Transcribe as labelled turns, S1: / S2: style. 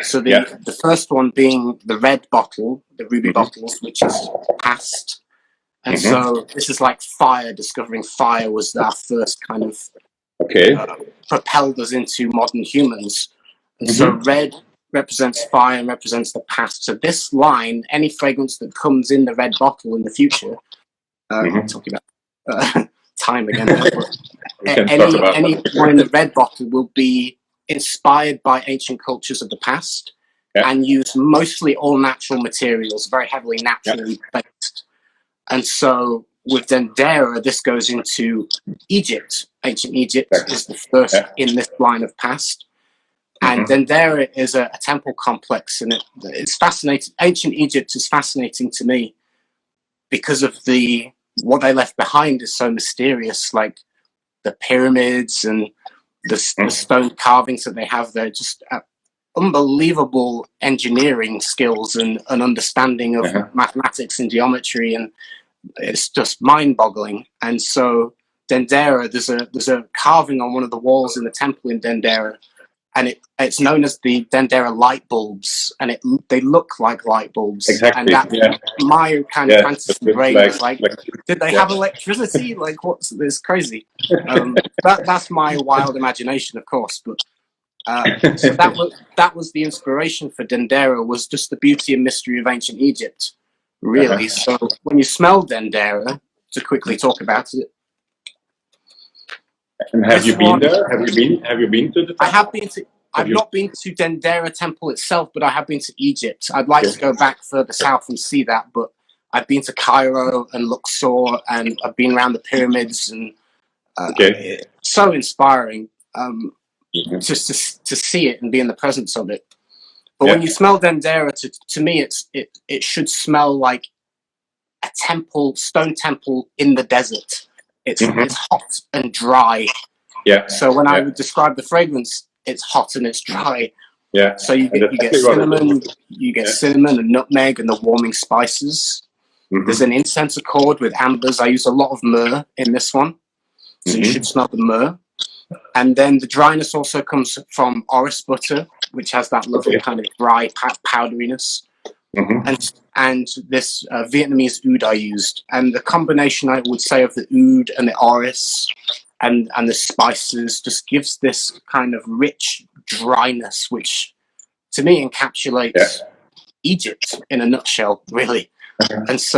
S1: So
S2: Yeah.
S1: the first one being the red bottle, the ruby
S2: Mhm.
S1: bottles, which is past. And
S2: Mhm.
S1: so this is like fire. Discovering fire was our first kind of
S2: Okay.
S1: propelled us into modern humans. And so
S2: Mhm.
S1: red represents fire and represents the past. So this line, any fragrance that comes in the red bottle in the future,
S2: Mhm.
S1: talking about time again, there, but
S2: We can talk about
S1: any
S2: that.
S1: one in the red bottle will be inspired by ancient cultures of the past
S2: Yeah.
S1: and use mostly all natural materials, very heavily
S2: Yeah.
S1: naturally based. And so with Dendera, this goes into Egypt. Ancient Egypt
S2: Exactly.
S1: is the first
S2: Yeah.
S1: in this line of past. And
S2: Mhm.
S1: Dendera is a temple complex, and it's fascinating. Ancient Egypt is fascinating to me because of what they left behind is so mysterious, like the pyramids and the stone carvings that they have there. Just unbelievable engineering skills and an understanding of
S2: Uh-huh.
S1: mathematics and geometry, and it's just mind-boggling. And so Dendera, there's a carving on one of the walls in the temple in Dendera, and it's known as the Dendera light bulbs, and they look like light bulbs.
S2: Exactly.
S1: And that
S2: Yeah.
S1: my kind of
S2: Yes.
S1: fantasy
S2: It looks
S1: brain is like, did they
S2: yeah.
S1: have electricity? Like, what's this crazy? That's my wild imagination, of course, but. So that was the inspiration for Dendera, was just the beauty and mystery of ancient Egypt, really.
S2: Uh-huh.
S1: So when you smell Dendera, to quickly talk about it,
S2: And have
S1: this
S2: you been
S1: one
S2: there? Have you been to the
S1: I
S2: temple?
S1: have been to.
S2: Have
S1: I've
S2: you?
S1: not been to Dendera Temple itself, but I have been to Egypt. I'd like to go back further south and see that, but I've been to Cairo and Luxor, and I've been around the pyramids, and
S2: Okay.
S1: it's so inspiring
S2: Mhm.
S1: just to see it and be in the presence of it. But when
S2: Yeah.
S1: you smell Dendera, to me, it should smell like a temple, stone temple in the desert.
S2: Mhm.
S1: It's hot and dry.
S2: Yeah.
S1: So when I
S2: Yeah.
S1: would describe the fragrance, it's hot and it's dry.
S2: Yeah.
S1: So you
S2: And that's
S1: get
S2: exactly what it is. Yeah.
S1: cinnamon and nutmeg and the warming spices. There's
S2: Mhm.
S1: an incense accord with ambers. I use a lot of myrrh in this one, so you
S2: Mhm.
S1: should smell the myrrh. And then the dryness also comes from orris butter, which has that lovely
S2: Okay.
S1: kind of dry powderiness.
S2: Mhm.
S1: And this Vietnamese oud I used, and the combination, I would say, of the oud and the orris and the spices just gives this kind of rich dryness, which to me
S2: Yeah.
S1: encapsulates Egypt in a nutshell, really. And so